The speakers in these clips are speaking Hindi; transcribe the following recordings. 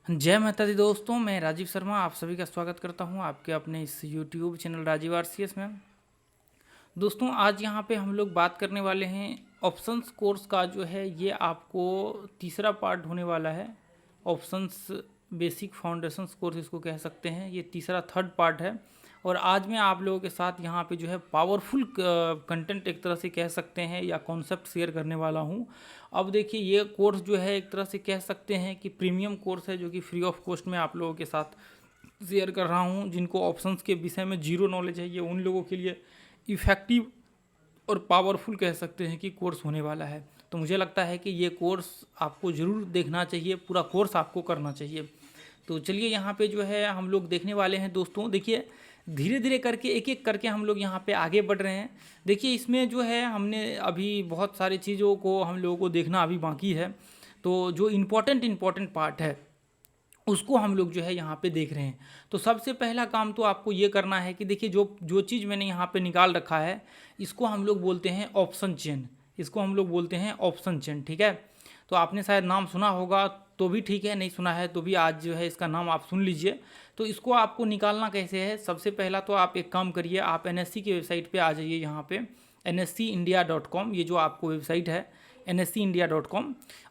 जय माता दी दोस्तों, मैं राजीव शर्मा आप सभी का स्वागत करता हूं आपके अपने इस यूट्यूब चैनल राजीव आरसीएस में। दोस्तों आज यहां पे हम लोग बात करने वाले हैं ऑप्शंस कोर्स का जो है ये आपको तीसरा पार्ट होने वाला है। ऑप्शंस बेसिक फाउंडेशंस कोर्स इसको कह सकते हैं, ये तीसरा थर्ड पार्ट है। और आज मैं आप लोगों के साथ यहाँ पे जो है पावरफुल कंटेंट एक तरह से कह सकते हैं या कॉन्सेप्ट शेयर करने वाला हूँ। अब देखिए ये कोर्स जो है एक तरह से कह सकते हैं कि प्रीमियम कोर्स है, जो कि फ्री ऑफ कॉस्ट में आप लोगों के साथ शेयर कर रहा हूँ। जिनको ऑप्शंस के विषय में जीरो नॉलेज है, ये उन लोगों के लिए इफ़ेक्टिव और पावरफुल कह सकते हैं कि कोर्स होने वाला है। तो मुझे लगता है कि ये कोर्स आपको ज़रूर देखना चाहिए, पूरा कोर्स आपको करना चाहिए। तो चलिए यहाँ पे जो है हम लोग देखने वाले हैं दोस्तों। देखिए धीरे धीरे करके एक एक करके हम लोग यहाँ पे आगे बढ़ रहे हैं। देखिए इसमें जो है हमने अभी बहुत सारी चीज़ों को हम लोगों को देखना अभी बाकी है। तो जो इम्पोर्टेंट पार्ट है उसको हम लोग जो है यहाँ पे देख रहे हैं। तो सबसे पहला काम तो आपको ये करना है कि देखिए जो जो चीज़ मैंने यहाँ पे निकाल रखा है इसको हम लोग बोलते हैं ऑप्शन चेन। इसको हम लोग बोलते हैं ऑप्शन चेन, ठीक है। तो आपने शायद नाम सुना होगा तो भी ठीक है, नहीं सुना है तो भी आज जो है इसका नाम आप सुन लीजिए। तो इसको आपको निकालना कैसे है, सबसे पहला तो आप एक काम करिए, आप एनएससी की वेबसाइट पे आ जाइए। यहाँ पे nscindia.com, ये जो आपको वेबसाइट है nscindia.com।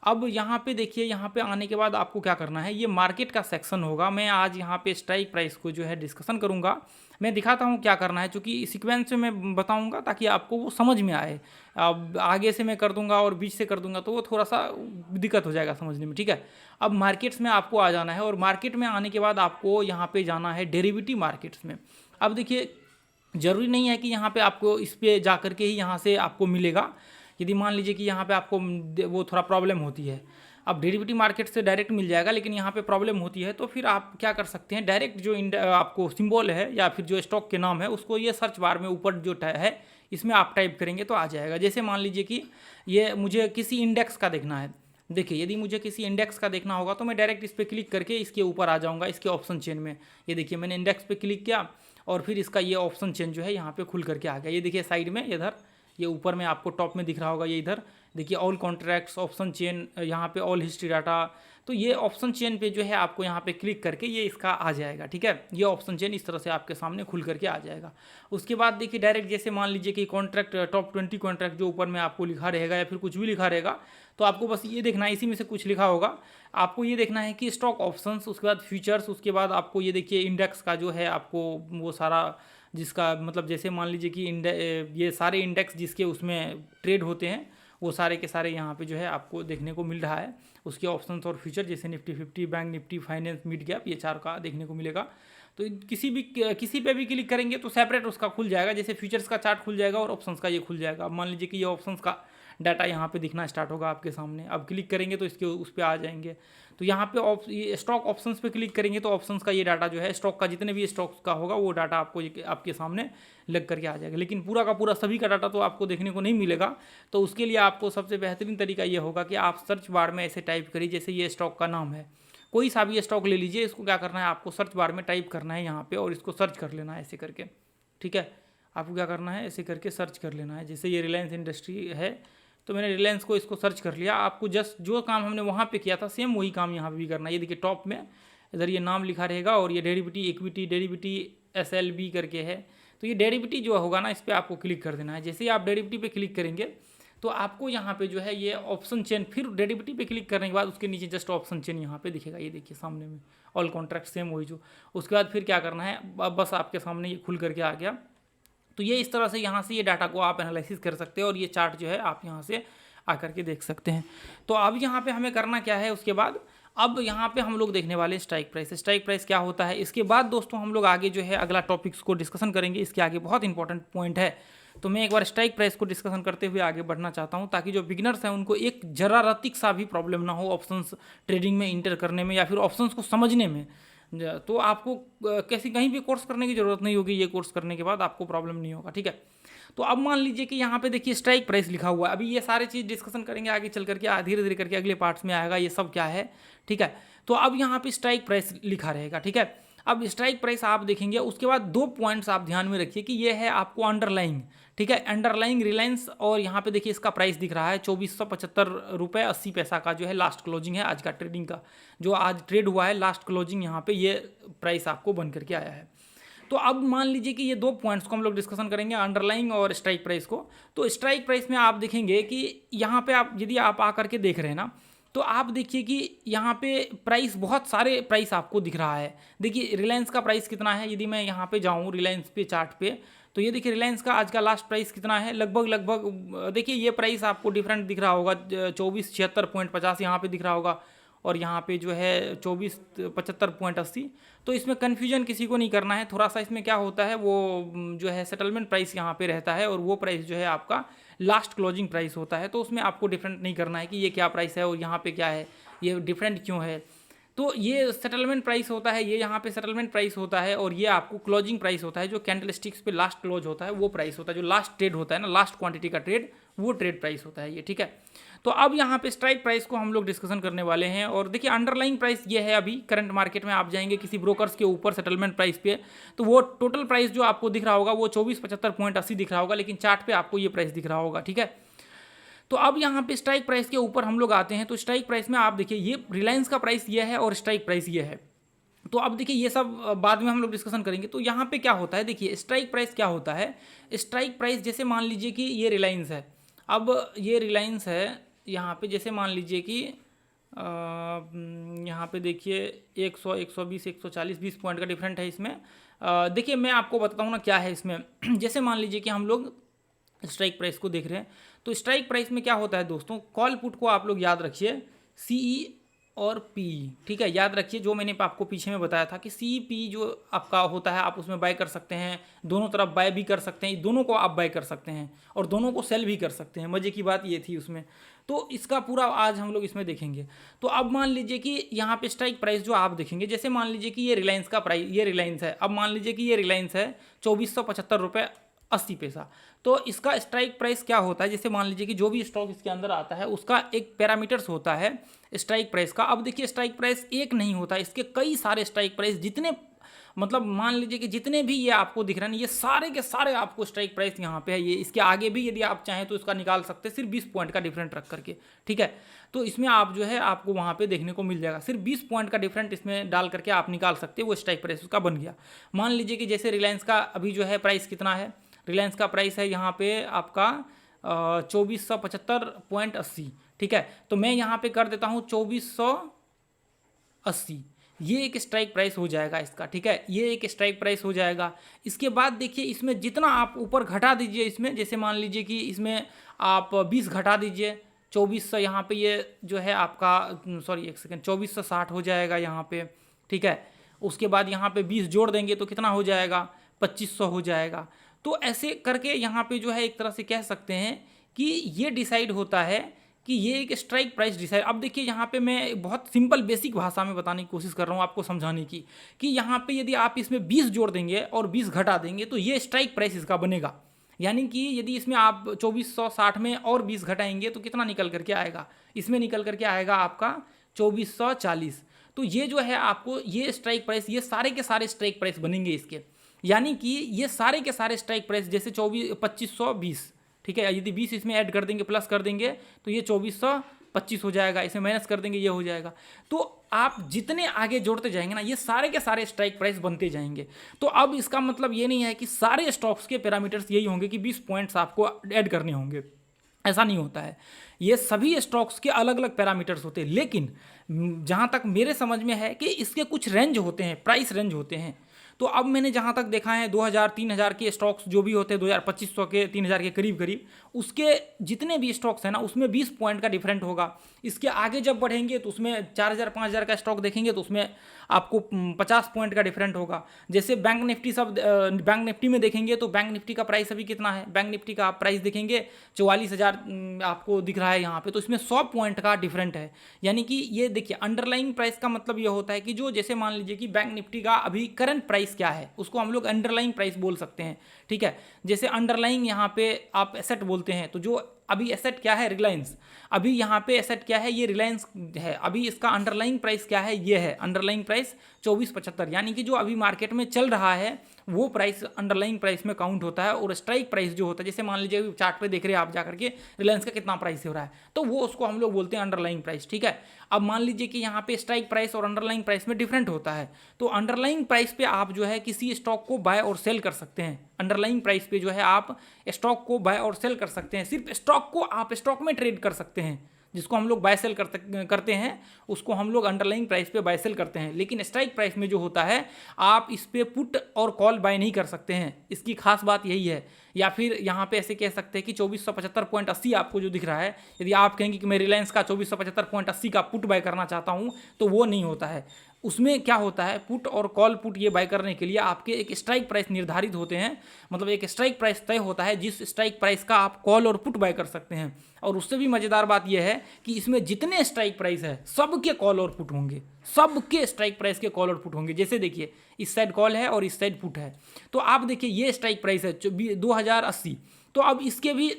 अब यहाँ पे देखिए, यहाँ पे आने के बाद आपको क्या करना है, ये मार्केट का सेक्शन होगा। मैं आज यहाँ पे स्ट्राइक प्राइस को जो है डिस्कशन करूँगा। मैं दिखाता हूँ क्या करना है, क्योंकि सीक्वेंस में मैं बताऊँगा ताकि आपको वो समझ में आए। अब आगे से मैं कर दूंगा और बीच से कर दूंगा तो वो थोड़ा सा दिक्कत हो जाएगा समझने में, ठीक है। अब मार्केट्स में आपको आ जाना है और मार्केट में आने के बाद आपको यहाँ पे जाना है डेरिवेटिव मार्केट्स में। अब देखिए ज़रूरी नहीं है कि यहाँ पे आपको इस पे जा कर के ही यहाँ से आपको मिलेगा। यदि मान लीजिए कि यहाँ पे आपको वो थोड़ा प्रॉब्लम होती है, अब डेरिवेटिव मार्केट से डायरेक्ट मिल जाएगा, लेकिन यहाँ पे प्रॉब्लम होती है, तो फिर आप क्या कर सकते हैं, डायरेक्ट जो आपको सिंबल है या फिर जो स्टॉक के नाम है उसको ये सर्च बार में ऊपर जो है इसमें आप टाइप करेंगे तो आ जाएगा। जैसे मान लीजिए कि ये मुझे किसी इंडेक्स का देखना है। देखिए यदि मुझे किसी इंडेक्स का देखना होगा तो मैं डायरेक्ट इस पर क्लिक करके इसके ऊपर आ जाऊँगा, इसके ऑप्शन चेन में। ये देखिए मैंने इंडेक्स पे क्लिक किया और फिर इसका ये ऑप्शन चेन जो है यहाँ पे खुल करके आ गया। ये देखिए साइड में इधर, ये ऊपर में आपको टॉप में दिख रहा होगा, ये इधर देखिए ऑल कॉन्ट्रैक्ट्स ऑप्शन चेन, यहाँ पे ऑल हिस्ट्री डाटा। तो ये ऑप्शन चेन पे जो है आपको यहाँ पे क्लिक करके ये इसका आ जाएगा, ठीक है। ये ऑप्शन चेन इस तरह से आपके सामने खुल करके आ जाएगा। उसके बाद देखिए डायरेक्ट जैसे मान लीजिए कि कॉन्ट्रैक्ट टॉप 20 कॉन्ट्रैक्ट जो ऊपर में आपको लिखा रहेगा या फिर कुछ भी लिखा रहेगा, तो आपको बस ये देखना है, इसी में से कुछ लिखा होगा, आपको ये देखना है कि स्टॉक ऑप्शंस, उसके बाद फ्यूचर्स, उसके बाद आपको ये देखिए इंडेक्स का जो है आपको वो सारा, जिसका मतलब जैसे मान लीजिए कि ये सारे इंडेक्स जिसके उसमें ट्रेड होते हैं वो सारे के सारे यहाँ पे जो है आपको देखने को मिल रहा है। उसके ऑप्शंस और फ्यूचर जैसे Nifty 50, bank Nifty, finance, mid cap, ये चार का देखने को मिलेगा। तो किसी पे भी क्लिक करेंगे तो सेपरेट उसका खुल जाएगा। जैसे फ्यूचर्स का चार्ट खुल जाएगा और ऑप्शंस का ये खुल जाएगा। अब मान लीजिए कि ये ऑप्शंस का डाटा यहाँ पे दिखना स्टार्ट होगा आपके सामने। अब क्लिक करेंगे तो इसके उस पर आ जाएंगे। तो यहाँ पे ये स्टॉक ऑप्शंस पे क्लिक करेंगे तो ऑप्शंस का ये डाटा जो है स्टॉक का, जितने भी स्टॉक्स का होगा वो डाटा आपको आपके सामने लग करके आ जाएगा। लेकिन पूरा का पूरा सभी का डाटा तो आपको देखने को नहीं मिलेगा। तो उसके लिए आपको सबसे बेहतरीन तरीका ये होगा कि आप सर्च बार में ऐसे टाइप करिए, जैसे ये स्टॉक का नाम है, कोई सा भी स्टॉक ले लीजिए, इसको क्या करना है आपको सर्च बार में टाइप करना है यहाँ पे और इसको सर्च कर लेना है ऐसे करके, ठीक है। आपको क्या करना है, ऐसे करके सर्च कर लेना है। जैसे ये रिलायंस इंडस्ट्री है तो मैंने रिलायंस को इसको सर्च कर लिया। आपको जस्ट जो काम हमने वहाँ पे किया था सेम वही काम यहाँ पे भी करना है। ये देखिए टॉप में इधर ये नाम लिखा रहेगा और ये डेरिवेटिव इक्विटी, डेरिवेटिव SLB करके है। तो ये डेरिवेटिव जो होगा ना इस पर आपको क्लिक कर देना है। जैसे ही आप डेरिवेटिव पे क्लिक करेंगे तो आपको यहाँ पे जो है ये ऑप्शन चेन, फिर डेरिवेटिव पे क्लिक करने के बाद उसके नीचे जस्ट ऑप्शन चेन यहाँ पे दिखेगा। ये देखिए सामने में ऑल कॉन्ट्रैक्ट सेम वही जो। उसके बाद फिर क्या करना है, अब बस आपके सामने ये खुल करके आ गया। तो ये इस तरह से यहाँ से ये डाटा को आप एनालिसिस कर सकते हैं और ये चार्ट जो है आप यहाँ से आकर के देख सकते हैं। तो अब यहाँ पे हमें करना क्या है, उसके बाद अब यहाँ पे हम लोग देखने वाले स्ट्राइक प्राइस। स्ट्राइक प्राइस क्या होता है, इसके बाद दोस्तों हम लोग आगे जो है अगला टॉपिक्स को डिस्कशन करेंगे। इसके आगे बहुत इंपॉर्टेंट पॉइंट है। तो मैं एक बार स्ट्राइक प्राइस को डिस्कशन करते हुए आगे बढ़ना चाहता हूँ, ताकि जो बिगिनर्स हैं उनको एक जरारतिक सा भी प्रॉब्लम ना हो ऑप्शंस ट्रेडिंग में इंटर करने में या फिर ऑप्शंस को समझने में। तो आपको कैसी कहीं भी कोर्स करने की ज़रूरत नहीं होगी। ये कोर्स करने के बाद आपको प्रॉब्लम नहीं होगा, ठीक है। तो अब मान लीजिए कि यहाँ पे देखिए स्ट्राइक प्राइस लिखा हुआ है। अभी ये सारे चीज़ डिस्कशन करेंगे आगे चल करके, धीरे धीरे करके अगले पार्ट्स में आएगा ये सब क्या है, ठीक है। तो अब यहाँ पे स्ट्राइक प्राइस लिखा रहेगा, ठीक है। अब स्ट्राइक प्राइस आप देखेंगे, उसके बाद 2 पॉइंट्स आप ध्यान में रखिए कि ये है आपको अंडरलाइंग, ठीक है, अंडरलाइंग रिलायंस, और यहाँ पे देखिए इसका प्राइस दिख रहा है 2475 रुपये 80 पैसा का जो है लास्ट क्लोजिंग है आज का ट्रेडिंग का, जो आज ट्रेड हुआ है लास्ट क्लोजिंग, यहाँ पे ये प्राइस आपको बन करके आया है। तो अब मान लीजिए कि ये 2 पॉइंट्स को हम लोग डिस्कशन करेंगे, अंडरलाइंग और स्ट्राइक प्राइस को। तो स्ट्राइक प्राइस में आप देखेंगे कि यहाँ पे आप यदि आप आकर के देख रहे हैं ना, तो आप देखिए कि यहाँ पे प्राइस, बहुत सारे प्राइस आपको दिख रहा है। देखिए रिलायंस का प्राइस कितना है, यदि मैं यहाँ पे जाऊँ रिलायंस पे चार्ट पे, तो ये देखिए रिलायंस का आज का लास्ट प्राइस कितना है, लगभग देखिए ये प्राइस आपको डिफरेंट दिख रहा होगा, 2476.50 यहाँ पे दिख रहा होगा, और यहाँ पे जो है 2475.80। तो इसमें कन्फ्यूजन किसी को नहीं करना है, थोड़ा सा इसमें क्या होता है वो जो है सेटलमेंट प्राइस यहाँ पे रहता है, और वो प्राइस जो है आपका लास्ट क्लोजिंग प्राइस होता है। तो उसमें आपको डिफरेंट नहीं करना है कि ये क्या प्राइस है और यहाँ पे क्या है, ये डिफरेंट क्यों है। तो ये सेटलमेंट प्राइस होता है, ये यहाँ पे सेटलमेंट प्राइस होता है, और ये आपको क्लोजिंग प्राइस होता है, जो कैंडल स्टिक्स पे लास्ट क्लोज होता है वो प्राइस होता है, जो लास्ट ट्रेड होता है ना, लास्ट क्वांटिटी का ट्रेड, वो ट्रेड प्राइस होता है ये, ठीक है। तो अब यहाँ पे स्ट्राइक प्राइस को हम लोग डिस्कशन करने वाले हैं, और देखिए अंडरलाइंग प्राइस ये है, अभी करंट मार्केट में आप जाएंगे किसी ब्रोकर्स के ऊपर सेटलमेंट प्राइस पे, तो वो टोटल प्राइस जो आपको दिख रहा होगा वो 2475.80 दिख रहा होगा, लेकिन चार्ट पे आपको ये प्राइस दिख रहा होगा, ठीक है। तो अब यहाँ पे स्ट्राइक प्राइस के ऊपर हम लोग आते हैं। तो स्ट्राइक प्राइस में आप देखिए ये रिलायंस का प्राइस ये है और स्ट्राइक प्राइस ये है। तो अब देखिए ये सब बाद में हम लोग डिस्कशन करेंगे। तो यहाँ पे क्या होता है, देखिए स्ट्राइक प्राइस क्या होता है। स्ट्राइक प्राइस जैसे मान लीजिए कि ये रिलायंस है, अब ये रिलायंस है, यहाँ पे जैसे मान लीजिए कि यहाँ पे देखिए 100, 120, 140, 20 पॉइंट का डिफरेंट है इसमें। देखिए मैं आपको बताता हूँ ना क्या है इसमें। जैसे मान लीजिए कि हम लोग स्ट्राइक प्राइस को देख रहे हैं, तो स्ट्राइक प्राइस में क्या होता है दोस्तों, कॉल पुट को आप लोग याद रखिए, सीई और पी, ठीक है, याद रखिए जो मैंने आपको पीछे में बताया था कि सी पी जो आपका होता है आप उसमें बाय कर सकते हैं, दोनों तरफ बाय भी कर सकते हैं, दोनों को आप बाय कर सकते हैं और दोनों को सेल भी कर सकते हैं। मजे की बात ये थी उसमें। तो इसका पूरा आज हम लोग इसमें देखेंगे। तो अब मान लीजिए कि यहाँ पे स्ट्राइक प्राइस जो आप देखेंगे, जैसे मान लीजिए कि ये रिलायंस का प्राइस, ये रिलायंस है, अब मान लीजिए कि ये रिलायंस है 2475.80 रुपये। तो इसका स्ट्राइक प्राइस क्या होता है, जैसे मान लीजिए कि जो भी स्टॉक इसके अंदर आता है उसका एक पैरामीटर्स होता है स्ट्राइक प्राइस का। अब देखिए स्ट्राइक प्राइस एक नहीं होता, इसके कई सारे स्ट्राइक प्राइस, जितने मतलब मान लीजिए कि जितने भी ये आपको दिख रहे हैं ये सारे के सारे आपको स्ट्राइक प्राइस यहाँ पे है। ये इसके आगे भी यदि आप चाहें तो इसका निकाल सकते हैं, सिर्फ 20 पॉइंट का डिफरेंट रख करके, ठीक है। तो इसमें आप जो है आपको वहाँ पे देखने को मिल जाएगा, सिर्फ 20 पॉइंट का डिफरेंट इसमें डाल करके आप निकाल सकते हैं, वो स्ट्राइक प्राइस उसका बन गया। मान लीजिए कि जैसे रिलायंस का अभी जो है प्राइस कितना है, रिलायंस का प्राइस है यहाँ पे आपका 2475.80, ठीक है। तो मैं यहाँ पे कर देता हूँ 2480, ये एक स्ट्राइक प्राइस हो जाएगा इसका, ठीक है, ये एक स्ट्राइक प्राइस हो जाएगा। इसके बाद देखिए इसमें जितना आप ऊपर घटा दीजिए, इसमें जैसे मान लीजिए कि इसमें आप 20 घटा दीजिए, 2400 यहाँ पे ये जो है आपका, सॉरी एक सेकेंड, 2460 हो जाएगा यहाँ पे, ठीक है। उसके बाद यहाँ पे 20 जोड़ देंगे तो कितना हो जाएगा, 2500 हो जाएगा। तो ऐसे करके यहाँ पे जो है एक तरह से कह सकते हैं कि ये डिसाइड होता है कि ये एक स्ट्राइक प्राइस डिसाइड। अब देखिए यहाँ पे मैं बहुत सिंपल बेसिक भाषा में बताने की कोशिश कर रहा हूँ आपको समझाने की, कि यहाँ पे यदि आप इसमें 20 जोड़ देंगे और 20 घटा देंगे तो ये स्ट्राइक प्राइस इसका बनेगा। यानी कि यदि इसमें आप 2460 में और 20 घटाएंगे तो कितना निकल करके आएगा, इसमें निकल करके आएगा आपका 2440। तो ये जो है आपको ये स्ट्राइक प्राइस, ये सारे के सारे स्ट्राइक प्राइस बनेंगे इसके। यानी कि ये सारे के सारे स्ट्राइक प्राइस जैसे 2520, ठीक है, यदि 20 इसमें ऐड कर देंगे, प्लस कर देंगे तो ये 2425 हो जाएगा, इसमें माइनस कर देंगे ये हो जाएगा। तो आप जितने आगे जोड़ते जाएंगे ना ये सारे के सारे स्ट्राइक प्राइस बनते जाएंगे। तो अब इसका मतलब ये नहीं है कि सारे स्टॉक्स के पैरामीटर्स यही होंगे कि 20 पॉइंट्स आपको ऐड करने होंगे, ऐसा नहीं होता है। ये सभी स्टॉक्स के अलग अलग पैरामीटर्स होते हैं, लेकिन जहाँ तक मेरे समझ में है कि इसके कुछ रेंज होते हैं, प्राइस रेंज होते हैं। तो अब मैंने जहाँ तक देखा है 2000-3000 के स्टॉक्स जो भी होते हैं, 2500 के 3000 के करीब करीब, उसके जितने भी स्टॉक्स हैं ना उसमें 20 पॉइंट का डिफरेंट होगा। इसके आगे जब बढ़ेंगे तो उसमें 4000-5000 का स्टॉक देखेंगे तो उसमें आपको 50 पॉइंट का डिफरेंट होगा। जैसे बैंक निफ्टी, सब बैंक निफ्टी में देखेंगे तो बैंक निफ्टी का प्राइस अभी कितना है, बैंक निफ्टी का आप प्राइस देखेंगे 44,000 आपको दिख रहा है यहाँ पे, तो इसमें 100 पॉइंट का डिफरेंट है। यानी कि ये देखिए अंडरलाइंग प्राइस का मतलब ये होता है कि जो जैसे मान लीजिए कि बैंक निफ्टी का अभी करंट प्राइस क्या है उसको हम लोग अंडरलाइंग प्राइस बोल सकते हैं, ठीक है। जैसे अंडरलाइंग यहाँ पे आप एसेट बोलते हैं, तो जो अभी एसेट क्या है, रिलायंस। अभी यहाँ पे एसेट क्या है, ये रिलायंस है। अभी इसका अंडरलाइंग प्राइस क्या है, ये है अंडरलाइंग प्राइस 2475, यानी कि जो अभी मार्केट में चल रहा है वो प्राइस अंडरलाइंग प्राइस में काउंट होता है। और स्ट्राइक प्राइस जो होता है, जैसे मान लीजिए चार्ट पे देख रहे हैं आप जाकर के रिलायंस का कितना प्राइस हो रहा है, तो वो उसको हम लोग बोलते हैं अंडरलाइंग प्राइस, ठीक है। अब मान लीजिए कि यहाँ पे स्ट्राइक प्राइस और अंडरलाइंग प्राइस में डिफरेंट होता है, तो अंडरलाइंग प्राइस पे आप जो है किसी स्टॉक को बाय और सेल कर सकते हैं। अंडरलाइंग प्राइस पे जो है आप स्टॉक को बाय और सेल कर सकते हैं। सिर्फ स्टॉक को आप स्टॉक में ट्रेड कर सकते हैं, जिसको हम लोग बाय सेल करते हैं उसको हम लोग अंडरलाइंग प्राइस पे बाय सेल करते हैं। लेकिन स्ट्राइक प्राइस में जो होता है आप इस पे पुट और कॉल बाय नहीं कर सकते हैं। इसकी खास बात यही है। या फिर यहाँ पे ऐसे कह सकते हैं कि 2475.80 आपको जो दिख रहा है, यदि आप कहेंगे कि मैं रिलायंस का 2475.80 का पुट बाय करना चाहता हूँ, तो वो नहीं होता है। उसमें क्या होता है, पुट और कॉल पुट ये बाय करने के लिए आपके एक स्ट्राइक प्राइस निर्धारित होते हैं, मतलब एक स्ट्राइक प्राइस तय होता है जिस स्ट्राइक प्राइस का आप कॉल और पुट बाय कर सकते हैं। और उससे भी मज़ेदार बात यह है कि इसमें जितने स्ट्राइक प्राइस है सबके कॉल और पुट होंगे, सबके स्ट्राइक प्राइस के कॉल और पुट होंगे। जैसे देखिए इस साइड कॉल है और इस साइड पुट है, तो आप देखिए ये स्ट्राइक प्राइस है 2080, तो अब इसके भी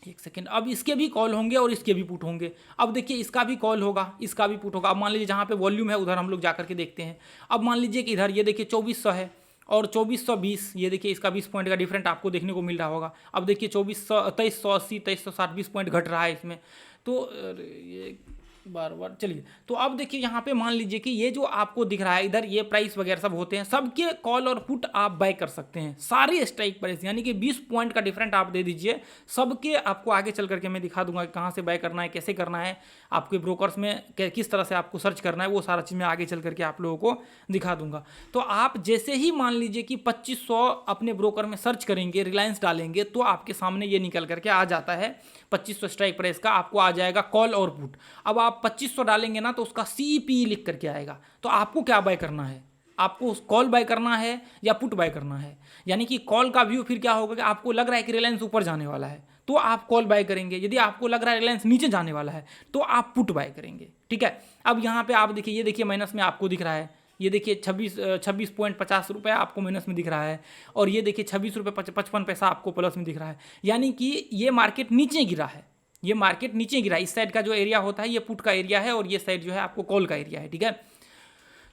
एक सेकेंड, अब इसके भी कॉल होंगे और इसके भी पुट होंगे। अब देखिए इसका भी कॉल होगा, इसका भी पुट होगा। अब मान लीजिए जहाँ पे वॉल्यूम है उधर हम लोग जाकर के देखते हैं। अब मान लीजिए कि इधर ये देखिए 2400 है और 2420, ये देखिए इसका 20 पॉइंट का डिफरेंट आपको देखने को मिल रहा होगा। अब देखिए 2380, 2360, 20 पॉइंट घट रहा है इसमें, तो ये बार बार चलिए। तो अब देखिए यहाँ पे मान लीजिए कि ये जो आपको दिख रहा है इधर ये प्राइस वगैरह सब होते हैं, सबके कॉल और पुट आप बाय कर सकते हैं। सारी स्ट्राइक प्राइस यानी कि 20 पॉइंट का डिफरेंट आप दे दीजिए, सबके आपको आगे चल करके मैं दिखा दूंगा कहाँ से बाय करना है, कैसे करना है, आपके ब्रोकर्स में किस तरह से आपको सर्च करना है, वो सारा चीज़ मैं आगे चल करके आप लोगों को दिखा दूंगा। तो आप जैसे ही मान लीजिए कि 2500 अपने ब्रोकर में सर्च करेंगे, रिलायंस डालेंगे, तो आपके सामने ये निकल करके आ जाता है 2500 स्ट्राइक प्राइस का, आपको आ जाएगा कॉल और पुट। अब आप 2500 डालेंगे ना तो उसका CP लिख करके आएगा। तो आपको क्या बाय करना है, आपको कॉल बाय करना है या पुट बाय करना है। यानी कि कॉल का व्यू फिर क्या होगा कि आपको लग रहा है कि रिलायंस ऊपर जाने वाला है तो आप कॉल बाय करेंगे, यदि आपको लग रहा है रिलायंस नीचे जाने वाला है तो आप पुट बाय करेंगे, ठीक है। अब यहाँ पे आप देखिए, ये देखिए माइनस में आपको दिख रहा है, ये देखिए 26.50 रुपये आपको माइनस में दिख रहा है, और ये देखिए 26.55 आपको प्लस में दिख रहा है। यानी कि ये मार्केट नीचे गिरा है, ये मार्केट नीचे गिरा। इस साइड का जो एरिया होता है ये पुट का एरिया है और ये साइड जो है आपको कॉल का एरिया है, ठीक है।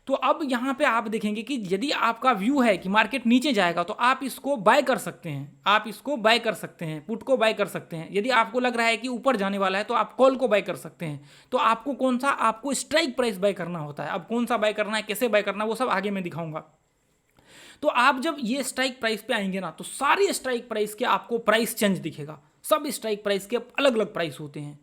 तो अब यहाँ पे आप देखेंगे कि यदि आपका व्यू है कि मार्केट नीचे जाएगा तो आप इसको बाय कर सकते हैं, आप इसको बाय कर सकते हैं, पुट को बाय कर सकते हैं। यदि आपको लग रहा है कि ऊपर जाने वाला है तो आप कॉल को बाय कर सकते हैं। तो आपको कौन सा, आपको स्ट्राइक प्राइस बाय करना होता है। अब कौन सा बाय करना है, कैसे बाय करना है, वो सब आगे मैं दिखाऊंगा। तो आप जब ये स्ट्राइक प्राइस पे आएंगे ना तो सारी स्ट्राइक प्राइस के आपको प्राइस चेंज दिखेगा, सब स्ट्राइक प्राइस के अलग अलग प्राइस होते हैं।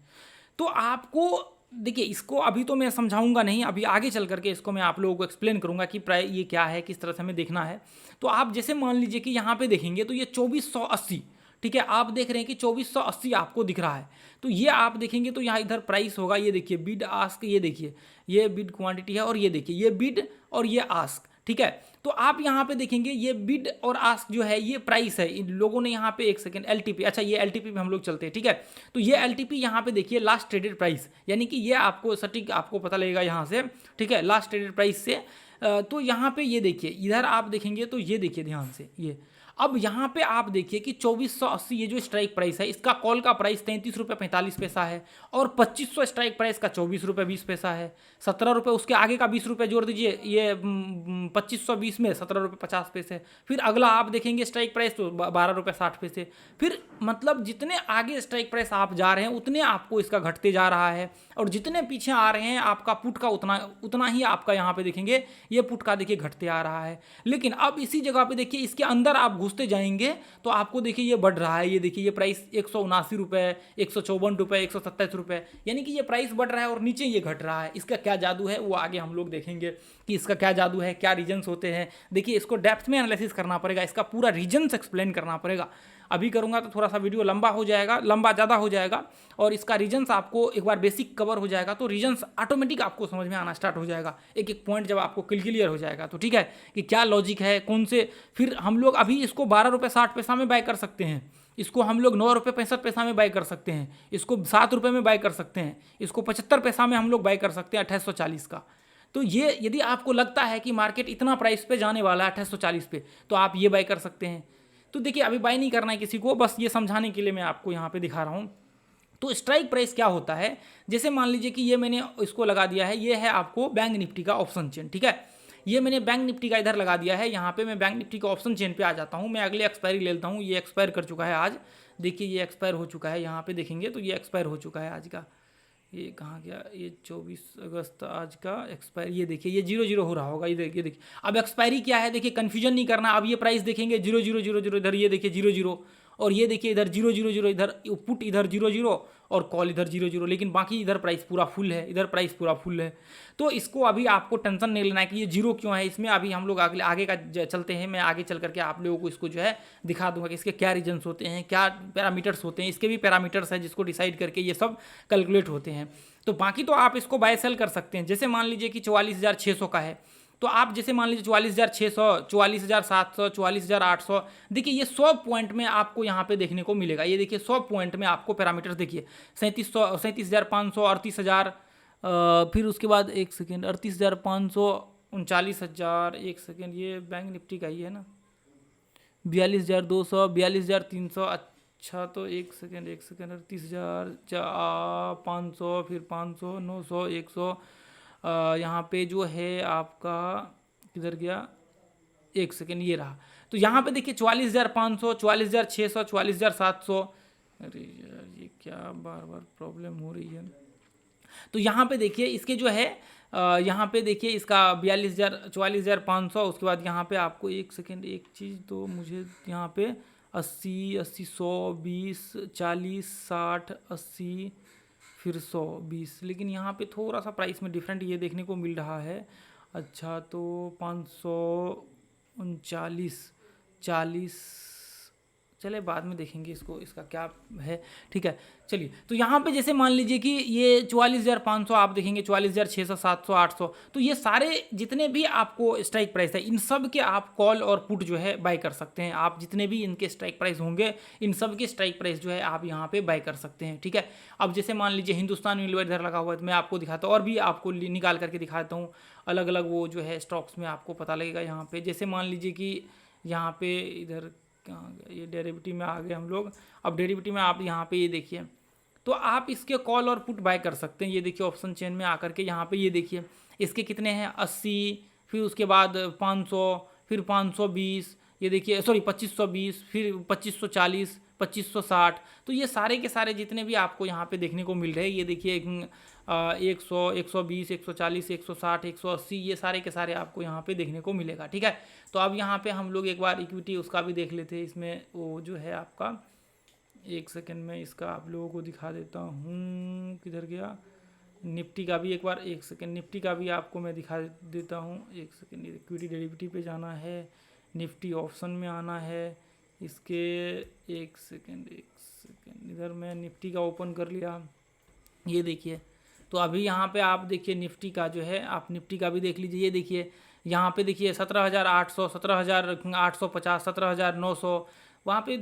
तो आपको देखिए, इसको अभी तो मैं समझाऊंगा नहीं, अभी आगे चल करके इसको मैं आप लोगों को एक्सप्लेन करूंगा कि प्राइस ये क्या है, किस तरह से हमें देखना है। तो आप जैसे मान लीजिए कि यहाँ पे देखेंगे तो ये 2480, ठीक है, आप देख रहे हैं कि 2480 आपको दिख रहा है। तो ये आप देखेंगे तो यहाँ इधर प्राइस होगा, ये देखिए बिड आस्क, ये देखिए ये बिड क्वांटिटी है और ये देखिए ये बिड और ये आस्क, ठीक है। तो आप यहाँ पे देखेंगे ये बिड और आस्क जो है ये प्राइस है। इन लोगों ने यहाँ पे एक सेकंड LTP, अच्छा ये LTP पे हम लोग चलते हैं, ठीक है। तो ये LTP यहाँ पे देखिए लास्ट ट्रेडेड प्राइस, यानी कि ये आपको सटीक आपको पता लगेगा यहाँ से, ठीक है, लास्ट ट्रेडेड प्राइस से। तो यहाँ पे ये देखिए इधर आप देखेंगे तो ये देखिए ध्यान से ये, अब यहाँ पे आप देखिए कि 2480 ये जो स्ट्राइक प्राइस है इसका कॉल का प्राइस 33 रुपये 45 पैसा है, और 2500 स्ट्राइक प्राइस का 24 रुपये 20 पैसा है। 17 रुपये उसके आगे का 20 रुपये जोड़ दीजिए, ये 2520 में 17 रुपये 50 पैसे। फिर अगला आप देखेंगे स्ट्राइक प्राइस तो 12 रुपये 60 पैसे। फिर मतलब जितने आगे स्ट्राइक प्राइस आप जा रहे हैं उतने आपको इसका घटते जा रहा है, और जितने पीछे आ रहे हैं आपका पुट का उतना ही आपका यहाँ पे देखेंगे ये पुट का देखिए घटते आ रहा है। लेकिन अब इसी जगह पे देखिए इसके अंदर आप घुसते जाएंगे तो आपको देखिए ये बढ़ रहा है, ये देखिए ये प्राइस 179 रुपये, 154 रुपये, 127 रुपये, यानी कि ये प्राइस बढ़ रहा है और नीचे ये घट रहा है। इसका क्या जादू है वो आगे हम लोग देखेंगे कि इसका क्या जादू है, क्या रीजन्स होते हैं। देखिए इसको डेप्थ में एनालिसिस करना पड़ेगा, इसका पूरा रीजन्स एक्सप्लेन करना पड़ेगा। अभी करूंगा तो थोड़ा सा वीडियो लंबा हो जाएगा, लंबा ज़्यादा हो जाएगा, और इसका रीजन्स आपको एक बार बेसिक कवर हो जाएगा तो रीजन्स ऑटोमेटिक आपको समझ में आना स्टार्ट हो जाएगा। एक एक पॉइंट जब आपको क्लियर हो जाएगा तो ठीक है कि क्या लॉजिक है, कौन से। फिर हम लोग अभी इसको 12 रुपये 60 पैसा में बाय कर सकते हैं, इसको हम लोग 9 रुपये 65 पैसा में बाय कर सकते हैं, इसको 7 रुपये में बाय कर सकते हैं, इसको 75 पैसा में हम लोग बाय कर सकते हैं 2840 का। तो ये यदि आपको लगता है कि मार्केट इतना प्राइस पे जाने वाला है 2840 पे, तो आप ये बाय कर सकते हैं। तो देखिए अभी बाय नहीं करना है किसी को, बस ये समझाने के लिए मैं आपको यहाँ पे दिखा रहा हूँ। तो स्ट्राइक प्राइस क्या होता है, जैसे मान लीजिए कि ये मैंने इसको लगा दिया है, ये है आपको बैंक निफ्टी का ऑप्शन चेन, ठीक है। ये मैंने बैंक निफ्टी का इधर लगा दिया है, यहाँ पे मैं बैंक निफ्टी का ऑप्शन चेन पे आ जाता हूँ, मैं अगले एक्सपायरी ले लेता हूँ। ये एक्सपायर कर चुका है आज, देखिए ये एक्सपायर हो चुका है, यहाँ पे देखेंगे तो ये एक्सपायर हो चुका है आज का। ये कहाँ गया, ये 24 अगस्त आज का एक्सपायर, ये देखिए ये 00 हो रहा होगा, ये देखिए। अब एक्सपायरी क्या है देखिए, कन्फ्यूजन नहीं करना। अब ये प्राइस देखेंगे 0000 इधर, ये देखिए 00, और ये देखिए इधर 000 इधर, पुट इधर 00 और कॉल इधर 00, लेकिन बाकी इधर प्राइस पूरा फुल है, इधर प्राइस पूरा फुल है। तो इसको अभी आपको टेंशन नहीं लेना है कि ये जीरो क्यों है इसमें। अभी हम लोग आगे का चलते हैं, मैं आगे चल करके आप लोगों को इसको जो है दिखा दूंगा कि इसके क्या रीजन्स होते हैं, क्या पैरामीटर्स होते हैं। इसके भी पैरामीटर्स हैं जिसको डिसाइड करके ये सब कैलकुलेट होते हैं। तो बाकी तो आप इसको बाय सेल कर सकते हैं। जैसे मान लीजिए कि 44,600 का है, तो आप जैसे मान लीजिए 44,600, 44,700, 44,800, देखिए ये 100 पॉइंट में आपको यहाँ पे देखने को मिलेगा। ये देखिए 100 पॉइंट में आपको पैरामीटर्स देखिए 3700, 37,500, 38,000, फिर उसके बाद एक सेकेंड 38,500, 39,000, एक सेकेंड ये बैंक निफ्टी का ही है ना, 42,200, 42,300, अच्छा तो एक सेकेंड 38,500, फिर 500, 900, 100, यहाँ पे जो है आपका किधर गया, एक सेकेंड ये रहा। तो यहाँ पे देखिए 44,500, 44,600, 44,700, अरे यार ये क्या बार बार प्रॉब्लम हो रही है। तो यहाँ पे देखिए इसके जो है यहाँ पे देखिए इसका 44,500, उसके बाद यहाँ पे आपको एक सेकेंड एक चीज़ तो मुझे यहाँ पे 80, 80, 100, 20, 40, 60, 80, फिर 100, 20, लेकिन यहाँ पे थोड़ा सा प्राइस में डिफरेंट ये देखने को मिल रहा है। अच्छा तो 539, 40, चले बाद में देखेंगे इसको, इसका क्या है, ठीक है। चलिए तो यहाँ पे जैसे मान लीजिए कि ये 44,500 आप देखेंगे, 44,600, 700, 800, तो ये सारे जितने भी आपको स्ट्राइक प्राइस है इन सब के आप कॉल और पुट जो है बाय कर सकते हैं। आप जितने भी इनके स्ट्राइक प्राइस होंगे इन सब के स्ट्राइक प्राइस जो है आप यहाँ पे बाय कर सकते हैं, ठीक है। अब जैसे मान लीजिए हिंदुस्तान यूनिलीवर इधर लगा हुआ है, तो मैं आपको दिखाता हूँ और भी आपको निकाल करके दिखाता हूँ अलग अलग वो जो है स्टॉक्स में आपको पता लगेगा। यहाँ पे जैसे मान लीजिए कि यहाँ पे इधर कहाँ गया, ये डेरिवेटिव में आ गए हम लोग। अब डेरिवेटिव में आप यहाँ पे ये देखिए, तो आप इसके कॉल और पुट बाय कर सकते हैं। ये देखिए ऑप्शन चेन में आकर के यहाँ पे ये देखिए इसके कितने हैं 80, फिर उसके बाद 500, फिर 520, ये देखिए सॉरी 2520, फिर 2540, 2560। तो ये सारे के सारे जितने भी आपको यहाँ पे देखने को मिल रहे हैं, ये देखिए 100, 120, 140, 160, 180, ये सारे के सारे आपको यहाँ पे देखने को मिलेगा, ठीक है। तो अब यहाँ पे हम लोग एक बार इक्विटी उसका भी देख लेते हैं। इसमें वो जो है आपका, एक सेकंड में इसका आप लोगों को दिखा देता हूँ, किधर गया, निफ्टी का भी एक बार, एक सेकंड निफ्टी का भी आपको मैं दिखा देता हूँ। एक सेकंड इक्विटी डेरिवेटिव पे जाना है, निफ्टी ऑप्शन में आना है इसके, एक सेकंड इधर मैं निफ्टी का ओपन कर लिया, ये देखिए। तो अभी यहाँ पे आप देखिए निफ्टी का जो है, आप निफ्टी का भी देख लीजिए। ये देखिए यहाँ पे देखिए 17,800, 17,850, 17,900, वहाँ पे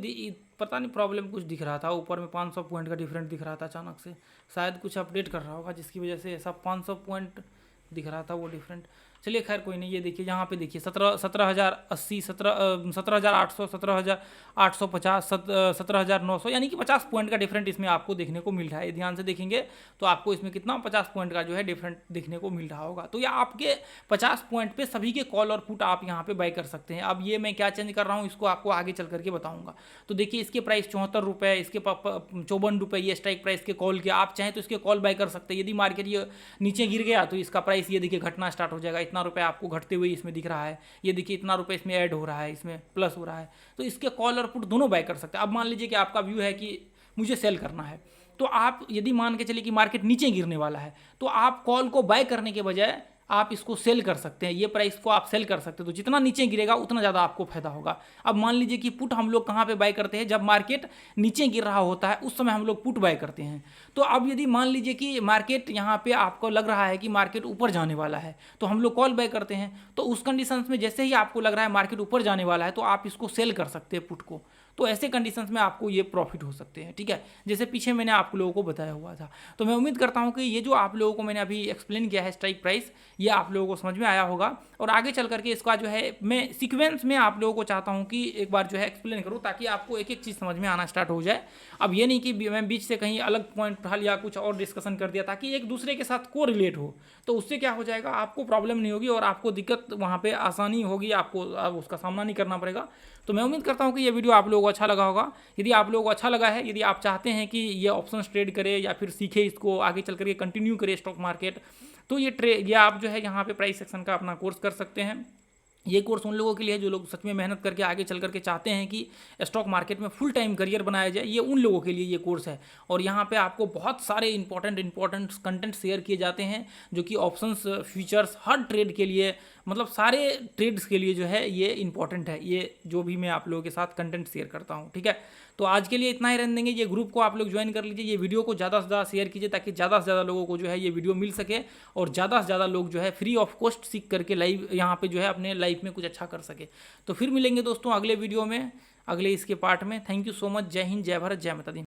पता नहीं प्रॉब्लम कुछ दिख रहा था, ऊपर में 500 पॉइंट का डिफरेंट दिख रहा था अचानक से, शायद कुछ अपडेट कर रहा होगा जिसकी वजह से ऐसा 500 पॉइंट दिख रहा था वो डिफरेंट। चलिए खैर कोई नहीं। ये देखिए यहाँ पे देखिए 17,080, 17,800, 17,850, 17,900, यानी कि 50 पॉइंट का डिफरेंट इसमें आपको देखने को मिल रहा है। ध्यान से देखेंगे तो आपको इसमें कितना 50 पॉइंट का जो है डिफरेंट देखने को मिल रहा होगा। तो ये आपके 50 पॉइंट पे सभी के कॉल और पुट आप यहाँ पे बाय कर सकते हैं। अब ये मैं क्या चेंज कर रहा हूँ इसको आपको आगे चल करके बताऊँगा। तो देखिए इसके प्राइस 74 रुपये, इसके 54 रुपये ये स्ट्राइक प्राइस के कॉल के, आप चाहें तो इसके कॉल बाय कर सकते हैं। यदि मार्केट ये नीचे गिर गया तो इसका प्राइस ये देखिए घटना स्टार्ट हो जाएगा। इतना रुपये आपको घटते हुए इसमें दिख रहा है, ये देखिए इतना रुपये इसमें ऐड हो रहा है, इसमें प्लस हो रहा है। तो इसके कॉल और पुट दोनों बाय कर सकते हैं। अब मान लीजिए कि आपका व्यू है कि मुझे सेल करना है, तो आप यदि मान के चलिए कि मार्केट नीचे गिरने वाला है, तो आप कॉल को बाय करने के बजाय आप इसको सेल कर सकते हैं। ये प्राइस को आप सेल कर सकते हैं, तो जितना नीचे गिरेगा उतना ज़्यादा आपको फायदा होगा। अब मान लीजिए कि पुट हम लोग कहाँ पे बाय करते हैं, जब मार्केट नीचे गिर रहा होता है उस समय हम लोग पुट बाय करते हैं। तो अब यदि मान लीजिए कि मार्केट यहाँ पे आपको लग रहा है कि मार्केट ऊपर जाने वाला है, तो हम लोग कॉल बाय करते हैं। तो उस कंडीशन में जैसे ही आपको लग रहा है मार्केट ऊपर जाने वाला है, तो आप इसको सेल कर सकते हैं पुट को। तो ऐसे कंडीशंस में आपको ये प्रॉफिट हो सकते हैं, ठीक है, जैसे पीछे मैंने आप लोगों को बताया हुआ था। तो मैं उम्मीद करता हूँ कि ये जो आप लोगों को मैंने अभी एक्सप्लेन किया है स्ट्राइक प्राइस, ये आप लोगों को समझ में आया होगा। और आगे चल करके इसका जो है मैं सीक्वेंस में आप लोगों को चाहता हूँ कि एक बार जो है एक्सप्लेन करूँ, ताकि आपको एक एक चीज़ समझ में आना स्टार्ट हो जाए। अब ये नहीं कि मैं बीच से कहीं अलग पॉइंट उठा लिया, कुछ और डिस्कशन कर दिया, ताकि एक दूसरे के साथ को रिलेट हो, तो उससे क्या हो जाएगा, आपको प्रॉब्लम नहीं होगी और आपको दिक्कत वहाँ पे आसानी होगी, आपको उसका सामना नहीं करना पड़ेगा। तो मैं उम्मीद करता हूँ कि ये वीडियो आप लोगों को अच्छा लगा होगा। यदि आप लोगों को अच्छा लगा है, यदि आप चाहते हैं कि ये ऑप्शन ट्रेड करे या फिर सीखे, इसको आगे चल करके कंटिन्यू करे स्टॉक मार्केट, तो ये आप जो है यहाँ पे प्राइस सेक्शन का अपना कोर्स कर सकते हैं। ये कोर्स उन लोगों के लिए है जो लोग सच में मेहनत करके आगे चल करके चाहते हैं कि स्टॉक मार्केट में फुल टाइम करियर बनाया जाए, ये उन लोगों के लिए ये कोर्स है। और यहाँ पे आपको बहुत सारे इंपॉर्टेंट कंटेंट शेयर किए जाते हैं, जो कि ऑप्शंस, फ्यूचर्स, हर ट्रेड के लिए, मतलब सारे ट्रेड्स के लिए जो है ये इंपॉर्टेंट है, ये जो भी मैं आप लोगों के साथ कंटेंट शेयर करता हूँ, ठीक है। तो आज के लिए इतना ही रहने देंगे। ये ग्रुप को आप लोग ज्वाइन कर लीजिए, ये वीडियो को ज़्यादा से ज़्यादा शेयर कीजिए, ताकि ज़्यादा से ज़्यादा लोगों को जो है ये वीडियो मिल सके और ज़्यादा से ज़्यादा लोग जो है फ्री ऑफ कॉस्ट सीख करके लाइव यहाँ पे जो है अपने लाइफ में कुछ अच्छा कर सके। तो फिर मिलेंगे दोस्तों अगले वीडियो में, अगले इसके पार्ट में। Thank you so much. जय हिंद, जय भारत, जय माता दी।